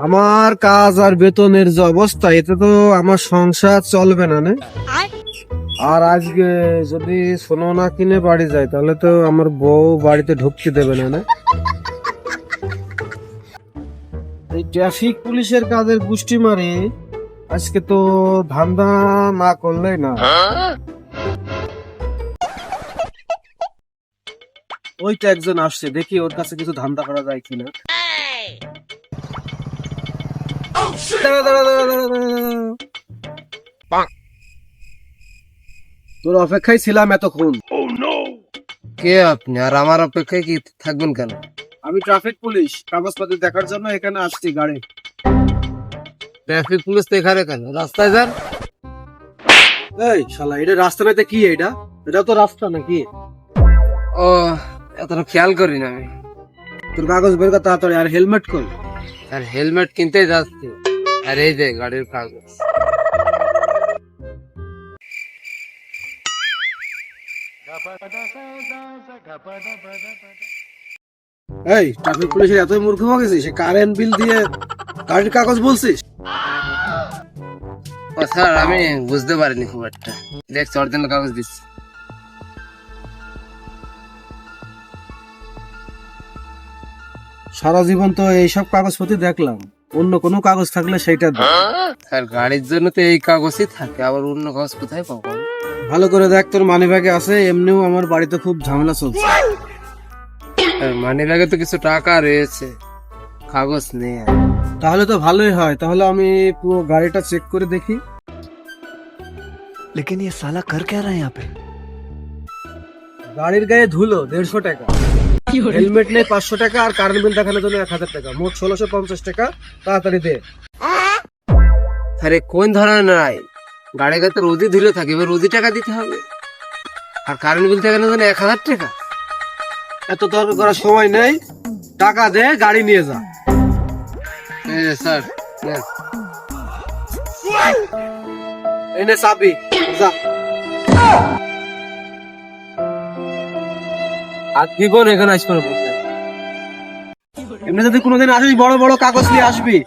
আমার কাজ আর বেতনের যে অবস্থা, এতে তো আমার সংসার চলবে না নে। আর আজকে যদি সোনা না কিনে বাড়ি যায় তাহলে তো আমার বউ বাড়িতে ঢুকতে দেবে না নে। এই ট্রাফিক পুলিশের কাজের পুষ্টি মারি আজকে তো ধান্দা না করলেই না। ওইটা একজন আসছে, দেখি ওর কাছে কিছু ধান্দা করা যায় কিনা। দাঁড়া, দাঁড়া, দাঁড়া, দাঁড়া, দাঁড়া, দাঁড়া। তোর অপেক্ষায় ছিলাম এতক্ষণ। কে আপনি? আর আমার অপেক্ষায় কি থাকবেন কেন? আমি ট্রাফিক পুলিশ, কাগজপত্র দেখার জন্য এখানে আসছি গাড়ি। ট্রাফিক পুলিশ তো এখানে কেন? রাস্তায় যান। এই শালা, এটা রাস্তা নাইতে কি? এটা তো রাস্তা নাকি? ও, এতটা খেয়াল করি না আমি। তোর কাগজ বের কর তাড়াতাড়ি, আর হেলমেট কর। আর হেলমেট কিনতে যাচ্ছি। আর এই যে গাড়ির কাগজ। এই ট্রাফিক পুলিশের এতই মূর্খ হয়ে গেছিস, সে কারেন্ট বিল দিয়ে গাড়ির কাগজ বলছিস? ও স্যার, আমি বুঝতে পারিনি খুব একটা। দেখছি অরিজিনাল কাগজ দিচ্ছি। সারা জীবন তো এইসব কাগজপত্র দেখলাম, অন্য কোনো কাগজ থাকলে সেইটা দে। স্যার, গাড়ির জন্য তো এই কাগজই থাকে, আবার অন্য কাগজ কোথায় পাবো? ভালো করে দেখ, তোর মানি ব্যাগে আছে। এমনিও আমার বাড়িতে খুব ঝামেলা চলছে। মানি ব্যাগে তো কিছু টাকা রয়েছে, কাগজ নেই আর। তাহলে তো ভালোই হয়, তাহলে আমি পুরো গাড়িটা চেক করে দেখি। लेकिन ये साला कर क्या रहा है यहाँ पे? গাড়ির গায়ে ধুলো 150 টাকা, হেলমেট নেই 500 টাকা, আর কারেন্ট বিল দেখানোর জন্য 1000 টাকা, মোট 1650 টাকা। তাড়াতাড়ি দে। আরে কোন ধরনের নাই, গাড়ি গাড়ি তো রোজই ধুলে থাকে, এবার রোজই টাকা দিতে হবে। আর কারেন্ট বিল দেখানোর জন্য 1000 টাকা? এত তর্ক করার সময় নেই, টাকা দে, গাড়ি নিয়ে যা। এই যে স্যার, নেন। এনে চাবি, যা। আর জীবন এখানে আসবে না বলতে। এমনি যদি কোনোদিন আসিস, বড় বড় কাগজ নিয়ে আসবি,